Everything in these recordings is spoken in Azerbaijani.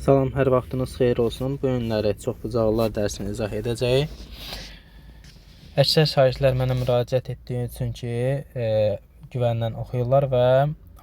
Salam, hər vaxtınız xeyir olsun. Bu günləri çoxbucaqlılar dərsini izah edəcəyik. Əksər şagirdlər mənə müraciət etdiyi üçün ki, güvəndən oxuyurlar və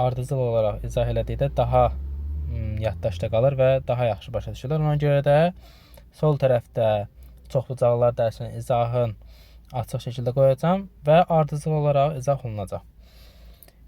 ardıcıl olaraq izah elədikdə daha yaddaşda qalır və daha yaxşı başa düşürlər. Ona görə də sol tərəfdə çoxbucaqlılar dərsinin izahın açıq şəkildə qoyacağam və ardıcıl olaraq izah olunacaq.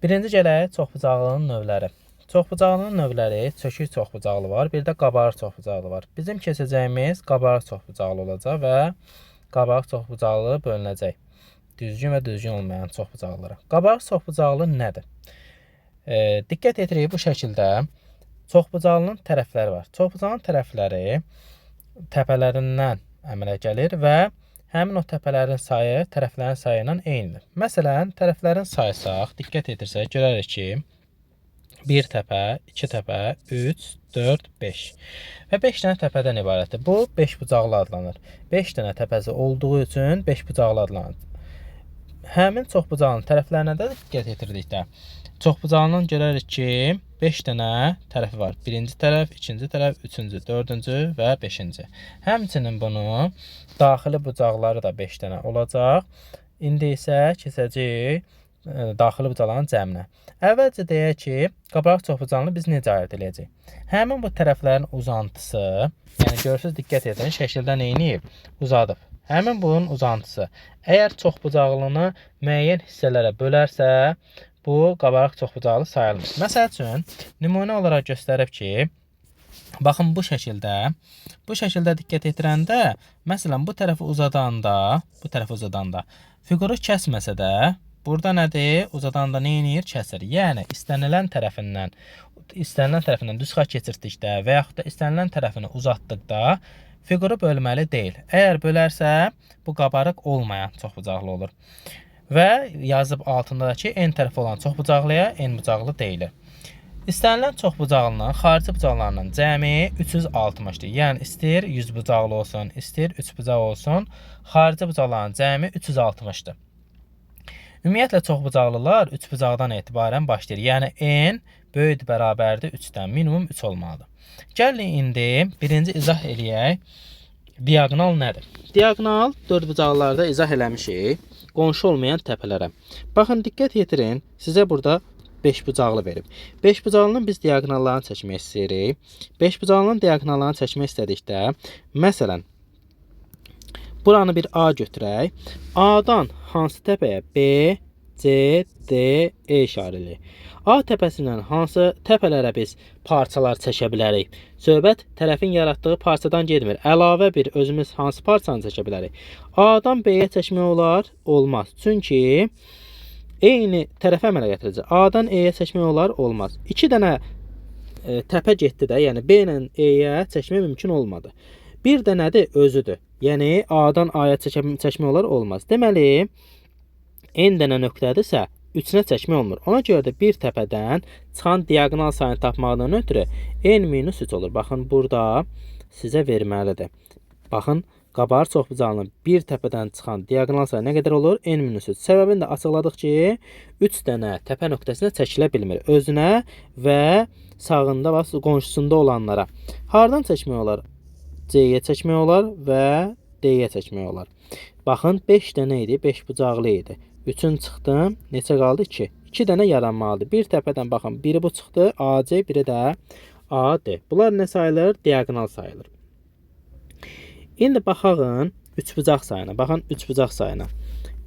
Birinci gələk çoxbucaqlının növləri. Çoxbucaqlının növləri çökük çoxbucaqlı var, bir də qabarıq çoxbucaqlı var. Bizim keçəcəyimiz qabarıq çoxbucaqlı olacaq və qabarıq çoxbucaqlı bölünəcək. Düzgün və düzgün olmayan çoxbucaqlılara. Qabarıq çoxbucaqlı nədir? Diqqət yetirik bu şəkildə çoxbucaqlının tərəfləri var. Çoxbucaqlının tərəfləri təpələrindən əmələ gəlir və həmin o təpələrin sayı tərəflərin sayı ilə eynidir. Məsələn, tərəflərin sayısaq, diqqət etirsək, görərik ki, 1 təpə, 2 təpə, 3, 4, 5 və 5 dənə təpədən ibarətdir. Bu 5 bucaqlı adlanır. 5 dənə təpəsi olduğu üçün 5 bucaqlı adlanır. Həmin çoxbucaqlının tərəflərinə də diqqət yetirdikdə çoxbucaqlının görərik ki, 5 dənə tərəfi var. Birinci tərəf, ikinci tərəf, üçüncü, dördüncü və beşinci. Həmçinin bunu daxili bucaqları da 5 dənə olacaq. İndi isə keçəcəyik daxili bucaqların cəminə. Əvvəlcə deyək ki, qabarıq çoxbucaqlını biz necə ayırd edəcəyik? Həmin bu tərəflərin uzantısı, yəni görürsünüz, diqqət edin, şəkildə neyniyib? Uzadıb. Həmin bunun uzantısı. Əgər çoxbucaqlını müəyyən hissələrə bölərsə, bu qabarıq çoxbucaqlı sayılmır. Məsəl üçün, nümunə olaraq göstərib ki, baxın bu şəkildə diqqət yetirəndə, məsələn, bu tərəfi uzadanda, fiquru kəsməsə də, burada nədir? Uzadanda neynir? Kəsir. Yəni, istənilən tərəfindən düz xətt keçirdikdə və yaxud da istənilən tərəfini uzatdıqda fiquru bölməli deyil. Əgər bölərsə, bu qabarıq olmayan çoxbucaqlı olur. Və yazıb altında da ki, n tərəfi olan çoxbucaqlıya n bucaqlı deyilir. İstənilən çoxbucaqlının xarici bucaqlarının cəmi 360-dır. Yəni, istəyir 100 bucaqlı olsun, istəyir 3 bucaq olsun, xarici bucaqların cəmi 360-dır. Ümumiyyətlə, çoxbucaqlılar 3 bucaqdan etibarən başlayır. Yəni, n böyük bərabərdir 3-dən, minimum 3 olmalıdır. Gəlin, indi birinci izah eləyək. Diaqonal nədir? Diaqonal 4 bucaqlarda izah eləmişik qonşu olmayan təpələrə. Baxın, diqqət yetirin, sizə burada 5 bucaqlı verib. 5 bucaqlının biz diaqonallarını çəkmək istəyirik. 5 bucaqlının diaqonallarını çəkmək istədikdə, məsələn, buranı bir A götürək. A-dan hansı təpəyə? B, C, D, E işarəli. A təpəsindən hansı təpələrə biz parçalar çəkə bilərik? Söhbət tərəfin yaratdığı parçadan getmir. Əlavə bir özümüz hansı parçanı çəkə bilərik? A-dan B-yə çəkmək olar? Olmaz. Çünki eyni tərəfə əmələ gətirəcək. A-dan E-yə çəkmək olar? Olmaz. 2 dənə təpə getdi də, yəni B ilə E-yə çəkmək mümkün olmadı. Bir də nədir? Özüdür. Yəni, A-dan A-ya çəkmək olar? Olmaz. Deməli, n dənə nöqtədirsə, 3-nə çəkmək olmur. Ona görə də bir təpədən çıxan diaqonal sayını tapmaqdan ötürü n-3 olur. Baxın, burada sizə verməlidir. Baxın, qabarıq çoxbucaqlının bir təpədən çıxan diaqonal sayı nə qədər olur? n-3. Səbəbini də açıqladıq ki, 3 dənə təpə nöqtəsinə çəkilə bilmir. Özünə və sağında və qonşusunda olanlara. Hardan çəkmək olar? C-yə çəkmək olar və D-yə çəkmək olar. Baxın, 5 dənə idi, 5 bucaqlı idi. 3-ün çıxdım, neçə qaldı? 2. 2 dənə yaranmalıdır. Bir təpədən baxın, biri bu çıxdı, AC, biri də AD. Bunlar nə sayılır? Diaqonal sayılır. İndi baxın, 3 bucaq sayına. Baxın, 3 bucaq sayına.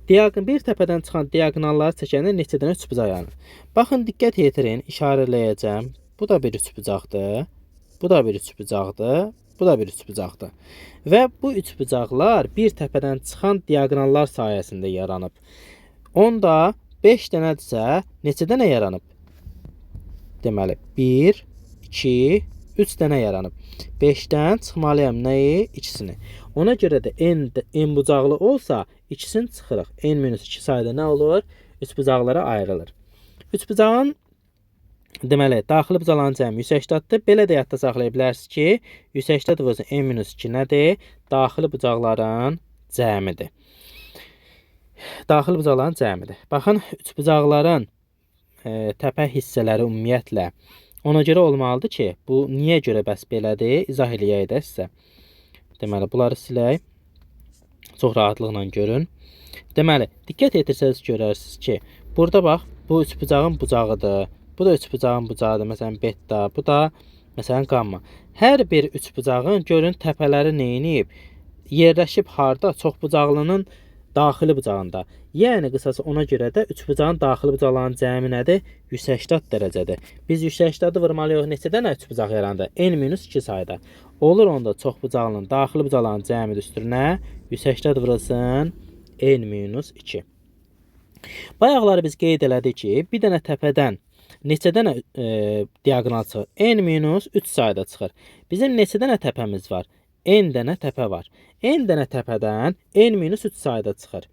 Bir təpədən çıxan diaqonalları çəkəndə neçə dənə 3 bucaq yaranır? Baxın, diqqət yetirin, işarələyəcəm. Bu da bir 3 bucaqdır. Bu da bir 3 bucaqdır. Bu da bir 3 bucaqdır. Və bu 3 bucaqlar bir təpədən çıxan diaqonallar sayəsində yaranıb. Onda 5 dənədirsə, neçə dənə yaranıb? Deməli, 1, 2, 3 dənə yaranıb. 5-dən çıxmalıyam nəyi? İkisini. Ona görə də n bucaqlı olsa, ikisini çıxırıq. n-2 sayda nə olur? 3 bucaqlara ayrılır. 3 bucağın deməli, daxili bucaqların cəmi 180-dir. Belə də yadda saxlaya bilərsiniz ki, 180 vursa n-2 nədir? Daxili bucaqların cəmidir. Daxili bucaqların cəmidir. Baxın, 3 bucaqların təpə hissələri ümumiyyətlə Ona görə olmalıdır ki, bu niyə görə bəs belədir? İzah eləyək də sizə. Deməli, bunları silək. Çox rahatlıqla görün. Deməli, diqqət etirsəniz görərsiniz ki, burada bax, bu üçbucağın bucağıdır. Bu da üçbucağın bucağıdır. Məsələn, beta, bu da məsələn qamma. Hər bir üçbucağın görün təpələri neyniyib? Yerləşib harda? Çoxbucaqlının daxili bucağında. Yəni qısası ona görə də üçbucağın daxili bucaqlarının cəmi nədir? 180 dərəcədir. Biz 180-i vurmalıyıq neçə dənə üçbucaq yarandı? N-2 sayda. Olur onda çoxbucaqlının daxili bucaqlarının cəmi üstünə 180 vurulsun N-2. Bayaqları biz qeyd elədik ki, bir dənə təpədən neçə dənə diaqonal çıxır? N-3 sayda çıxır. Bizim neçə dənə təpəmiz var? N dənə təpə var. N dənə təpədən N-3 sayda çıxır.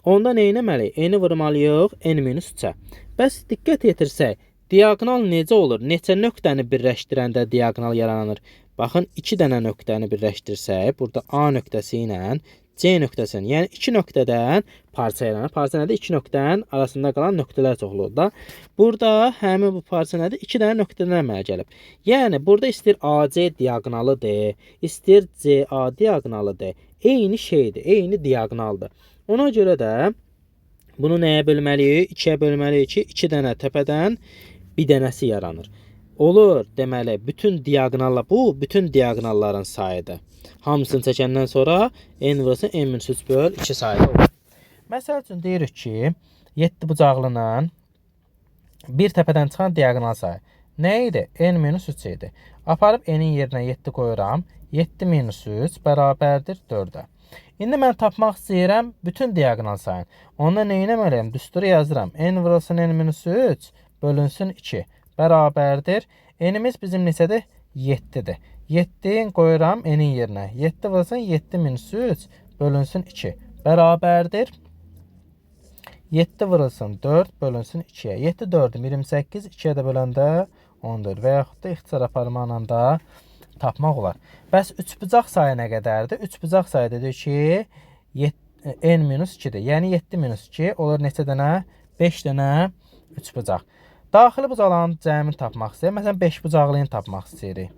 Onda nə etməliyik? N-i vurmalıyıq N-3-ə. Bəs diqqət yetirsək, diaqonal necə olur? Neçə nöqtəni birləşdirəndə diaqonal yaranır? Baxın, 2 dənə nöqtəni birləşdirsək, burada A nöqtəsi ilə C nöqtəsinin, yəni 2 nöqtədən parça yaranır. Parça nədir? 2 nöqtənin arasında qalan nöqtələr çoxluğudur da. Burada həmin bu parça nədir? 2 dənə nöqtədən əmələ gəlib. Yəni burada istəyir AC diaqonalıdır, istəyir CA diaqonalıdır. Eyni şeydir, eyni diaqonaldır. Ona görə də bunu nəyə bölməliyik? 2-yə bölməliyik ki, 2 dənə təpədən bir dənəsi yaranır. Olur, deməli, bütün diaqonallar bu, bütün diaqonalların sayıdır. Hamısını çəkəndən sonra n vurulsun n-3 böl 2 sayda olur. Məsəl üçün deyirik ki, 7 bucaqlının bir təpədən çıxan diaqonal sayı nə idi? N-3 idi. Aparıb n-in yerinə 7 qoyuram. 7-3 bərabərdir 4-ə. İndi mən tapmaq istəyirəm bütün diaqonal sayını. Onda nə etməliyəm? Düsturu yazıram. N vurulsun n-3 bölünsün 2 bərabərdir. N-imiz bizim neçədir? 7-dir. 7-ni qoyuram n-in yerinə. 7 vurulsun 7-3 bölünsün 2 bərabərdir. 7 vurulsun 4 bölünsün 2-yə. 7 4-üm 28, 2-yə də böləndə 14 və yaxud da ixtisar aparmaqla da tapmaq olar. Bəs üçbucaq sayı nə qədərdir? Üçbucaq sayı dedik ki, n-2-dir. Yəni 7-2 olur neçə dənə? 5 dənə üçbucaq. Daxili bucaqların cəmini tapmaq istəyirik. Məsələn, 5 bucaqlıyını tapmaq istəyirik.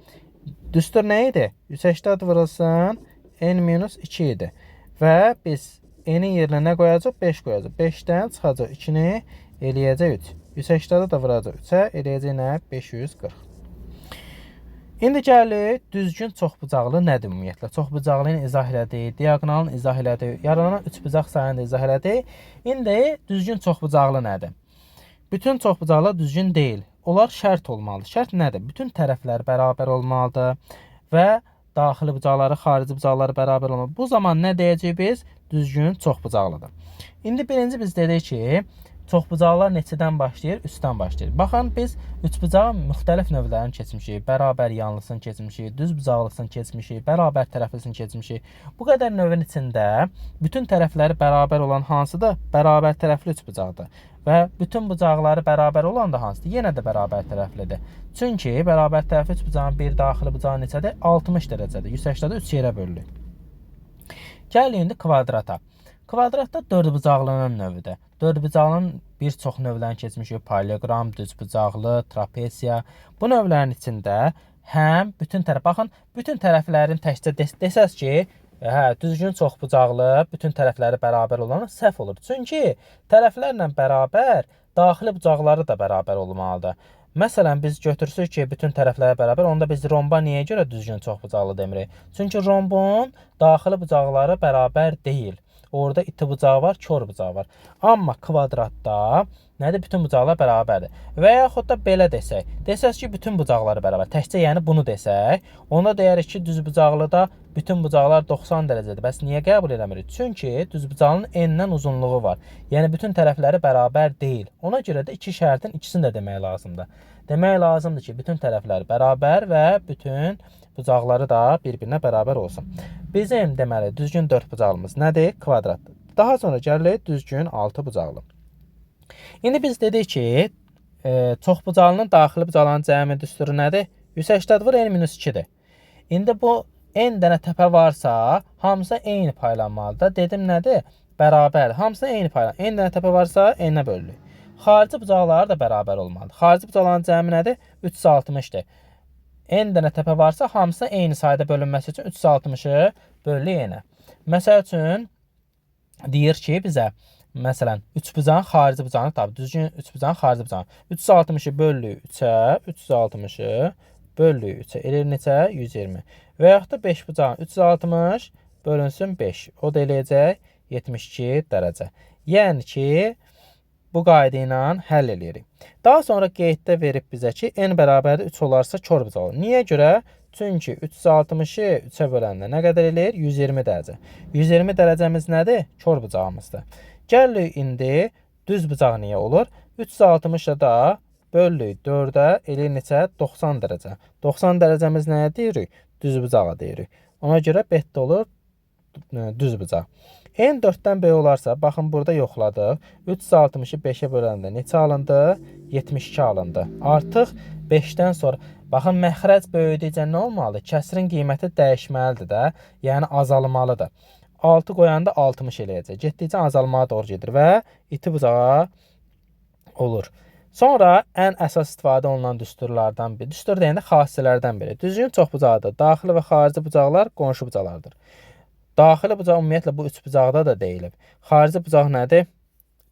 Düstur nə idi? 180 vurulsun n-2 idi. Və biz n-in yerinə nə qoyacaq? 5 qoyacaq. 5-dən çıxacaq 2-ni eləyəcək 3. 180-də da vuracaq 3-ə eləyəcək nə? 540. İndi gəlir düzgün çoxbucaqlı nədir ümumiyyətlə? Çoxbucaqlını izah elədik, diaqonalını izah elədik, yaranan üçbucaq sayını da izah elədik. İndi düzgün çoxbucaqlı nədir? Bütün çoxbucaqlar düzgün deyil. Onlar şərt olmalıdır. Şərt nədir? Bütün tərəflər bərabər olmalıdır və daxili bucaqları, xarici bucaqları bərabər olmalıdır. Bu zaman nə deyəcəyik biz? Düzgün çoxbucaqlıdır. İndi birinci biz dedik ki, çoxbucaqlar neçədən başlayır? 3-dən başlayır. Baxın, biz üçbucağın müxtəlif növlərini keçmişik. Bərabər yanlısını keçmişik, düz bucaqlısını keçmişik, bərabər tərəflisini keçmişik. Bu qədər növün içində bütün tərəfləri bərabər olan hansıdır? Bərabər tərəfli üçbucaqdır. Və bütün bucaqları bərabər olan da hansıdır? Yenə də bərabər tərəflidir. Çünki bərabər tərəfli üçbucağın bir daxili bucağı neçədir? 60 dərəcədir. 180-də 3 yerə bölünür. Gəl indi kvadrata. Kvadratda dördbucaqlının növüdür. Dördbucaqlının bir çox növlərini keçmişik. Parallelogram, düzbucaqlı, trapesiya. Bu növlərin içində həm bütün tərəf, baxın, bütün tərəflərin təkcə desəz ki, düzgün çoxbucaqlı, bütün tərəfləri bərabər olan səhv olur. Çünki tərəflərlə bərabər, daxili bucaqları da bərabər olmalıdır. Məsələn, biz götürsük ki, bütün tərəfləri bərabər, onda biz romba niyə görə düzgün çoxbucaqlı demirik? Çünki rombun daxili bucaqları bərabər deyil. Orada iti bucağı var, kör bucağı var. Amma kvadratda nədir? Bütün bucaqlar bərabərdir. Və yaxud da belə desək. Desək ki, bütün bucaqları bərabər. Təkcə yəni bunu desək, onda deyərik ki, düzbucaqlıda bütün bucaqlar 90 dərəcədir. Bəs niyə qəbul eləmirik? Çünki düzbucaqlının n-dən uzunluğu var. Yəni bütün tərəfləri bərabər deyil. Ona görə də iki şərtin ikisini də demək lazımdır. Demək lazımdır ki, bütün tərəfləri bərabər və bütün bucaqları da bir-birinə bərabər olsun. Bizim deməli düzgün dördbucaqlımız nədir? Kvadratdır. Daha sonra gəlirik düzgün altıbucaqlı. İndi biz dedik ki, çoxbucaqlının daxili bucaqların cəmi düsturu nədir? 180 vur n-2-dir. İndi bu n dənə təpə varsa, hamısı eyni paylanmalıdır. Dedim nədir? Bərabər. Hamısı eyni paylanmalıdır. N dənə təpə varsa n-ə bölünür. Xarici bucaqları da bərabər olmalıdır. Xarici bucaqların cəmi nədir? 360-dır. N dənə təpə varsa, hamısına eyni sayda bölünməsi üçün 360-ı bölü n. Məsəl üçün, deyir ki, bizə, məsələn, 3 bucağın xarici bucağını tapır. Düzgün 3 bucağın xarici bucağını. 360-ı bölü 3-ə, 360-ı bölü 3-ə. Eləyir neçə? 120. Və yaxud da 5 bucağın 360 bölünsün 5. O da eləyəcək 72 dərəcə. Yəni ki, bu qayda ilə həll eləyirik. Daha sonra qeyddə verib bizə ki, n bərabərdir 3 olarsa kör bucaq olur. Niyə görə? Çünki 360-ı 3-ə böləndə nə qədər eləyir? 120 dərəcə. 120 dərəcəmiz nədir? Kör bucağımızdır. Gəlirik indi düz bucaq niyə olur? 360-ı da bölürük 4-ə eləyir neçə? 90 dərəcə. 90 dərəcəmiz nəyə deyirik? Düz bucağa deyirik. Ona görə betdə olur düz bucaq. N 4-dən böyük olarsa, baxın burada yoxladıq. 360-ı 5-ə böləndə neçə alındı? 72 alındı. Artıq 5-dən sonra, baxın məxrəc böyüdükcə nə olmalıdır? Kəsirin qiyməti dəyişməlidir də, yəni azalmalıdır. 6 qoyanda 60 eləyəcək. Getdikcə azalmağa doğru gedir və iti bucağa olur. Sonra ən əsas istifadə olunan düsturlardan biri, düstur deyəndə xassələrdən biri. Düzgün çoxbucaqdır. Daxili və xarici bucaqlar qonşu bucaqlardır. Daxili bucaq ümumiyyətlə bu üç bucaqda da deyilib. Xarici bucaq nədir?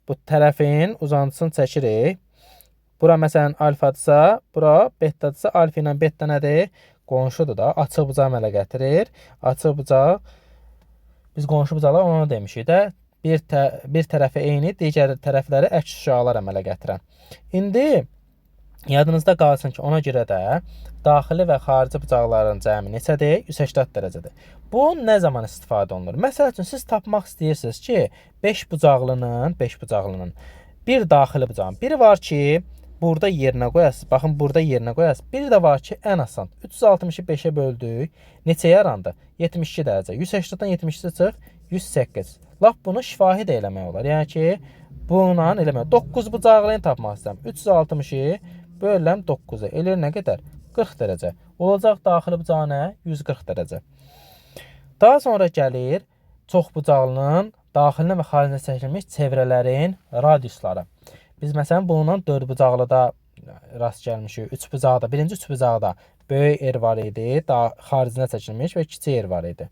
Bu tərəfin uzantısını çəkirik. Bura məsələn alfadırsa, bura bettadırsa, alfa ilə betta nədir? Qonşudur da. Açıq bucaq əmələ gətirir. Açıq bucaq, biz qonşu bucaqlar ona demişik də. Bir tərəfi eyni, digər tərəfləri əks şüalar əmələ gətirən. İndi yadınızda qalsın ki, ona görə də daxili və xarici bucaqların cəmi neçədir? 180 dərəcədir. Bu nə zaman istifadə olunur? Məsəl üçün, siz tapmaq istəyirsiniz ki, 5 bucaqlının bir daxili bucağın. Biri var ki, burada yerinə qoyasınız. Baxın, burada yerinə qoyasınız. Biri də var ki, ən asan. 360-ı 5-ə böldük. Neçə yarandı? 72 dərəcə. 180-dan 72 çıx, 108. Laf bunu şifahi də eləmək olar. Yəni ki, bununla eləmək. 9 bucaqlını tapmaq istəyirəm. 360-ı bölürəm 9-a. Eləyir nə qədər? 40 dərəcə. Olacaq daxili bucağı nə? 140 dərəcə. Daha sonra gəlir çoxbucaqlının daxilinə və xaricinə çəkilmiş çevrələrin radiusları. Biz məsələn bununla 4 bucaqlıda rast gəlmişik. 3 bucaqda, birinci 3 bucaqda böyük yer var idi, xaricinə çəkilmiş və kiçik yer var idi.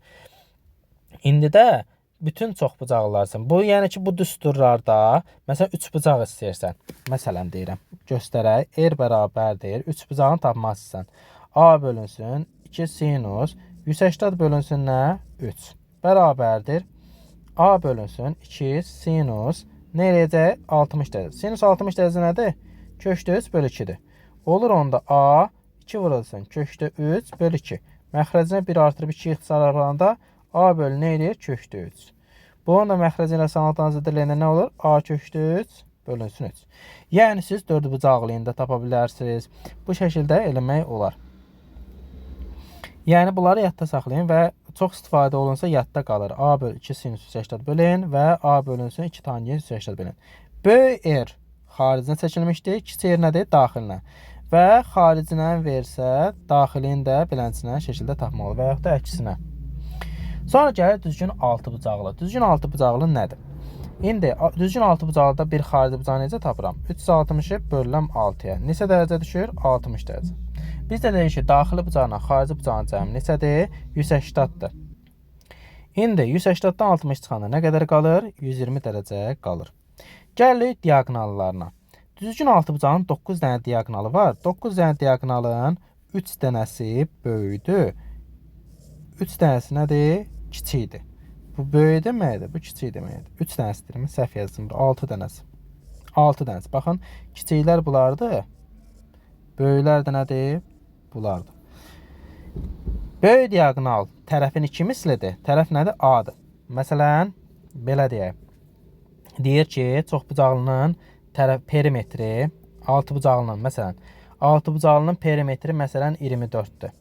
İndi də bütün çoxbucaqlılar üçün, bu yəni ki, bu düsturlarda məsələn 3 bucaq istəyirsən. Məsələn deyirəm, göstərək. R bərabərdir 3 bucağını tapmaq istəyirsən. A bölünsün 2 sinus 180 bölünsün nə? 3. Bərabərdir. A bölünsün 2 sinus nə eləyəcək? 60 dərəcə. Sinus 60 dərəcə nədir? Kökdə 3 bölü 2-dir. Olur onda A 2 vurulsun. Kökdə 3 bölü 2. Məxrəcinə 1 artırıb 2 ixtisarlarında A bölü nə eləyir? Kökdə 3. Bunun da məxrəci ilə sanatdan ziddirləyəndə nə olur? A kökdə 3 bölünsün 3. Yəni siz 4 bucaqlıyında tapa bilərsiniz. Bu şəkildə eləmək olar. Yəni bunları yadda saxlayın və çox istifadə olunsa yadda qalır. A bölü 2 sinus 180 bölün və A bölünsün 2 tangent 180 bölün. Böyük R xaricinə çəkilmişdir. Kiçik R nədir? Daxilinə. Və xaricindən versə, daxilini də belənçinə şəkildə tapmalı və yaxud da əksinə. Sonra gəlir düzgün 6 bucaqlı. Düzgün 6 bucaqlı nədir? İndi düzgün 6 bucaqlıda bir xarici bucağı necə tapıram? 360-ı bölürəm 6-ya. Neçə dərəcə düşür? 60 dərəcə. Biz də deyik ki, daxili bucaqla xarici bucağın cəmi neçədir? 180-dır. İndi 180-dan 60 çıxanda nə qədər qalır? 120 dərəcə qalır. Gəlirik diaqonallarına. Düzgün 6 bucağın 9 dənə diaqonalı var. 9 dənə diaqonalın 3 dənəsi böyükdür. 3 dənəsi nədir? Kiçikdir. Bu böyük deməkdir, bu kiçik deməkdir. 3 dənəsidir, səhv yazdım. 6 dənəsi. 6 dənəsi. Baxın, kiçiklər bunlardır. Böyüklər də nədir? Bulardır. Böyük diaqonal tərəfin 2 mislidir. Tərəf nədir? A-dır. Məsələn, belə deyək. Deyir ki, çoxbucaqlının perimetri 6 bucaqlının, məsələn, 6 bucaqlının perimetri məsələn 24-dür.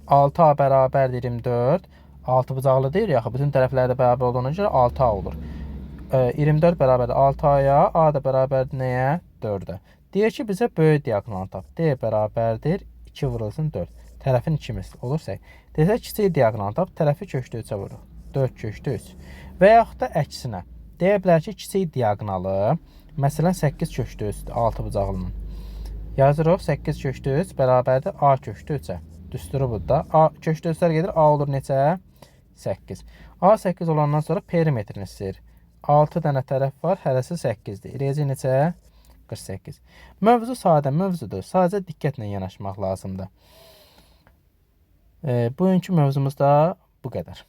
6A bərabərdir 24. 6 bucaqlı deyir ya, bütün tərəflərdə bərabər olduğuna görə 6A olur. 24 bərabərdir 6A-ya, A da bərabərdir nəyə? 4-ə. Deyir ki, bizə böyük diaqonal tap. D bərabərdir 2 vurulsun 4. Tərəfin 2 misli olursa, desək kiçik diaqonal tap, tərəfi kökdə 3-ə vurur. 4 kökdə 3. Və yaxud da əksinə. Deyə bilər ki, kiçik diaqonalı, məsələn 8 köşdü 6 bucaqlının. Yazırıq 8 köşdü 3 bərabərdir A köşdü 3-ə. Düsturu budur. A köşdü 3-lər gedir. A olur neçə? 8. A 8 olandan sonra perimetrini istəyir. 6 dənə tərəf var, hərəsi 8-dir. Reci neçə? 48. Mövzu sadə mövzudur. Sadəcə diqqətlə yanaşmaq lazımdır. Bugünkü mövzumuz da bu qədər.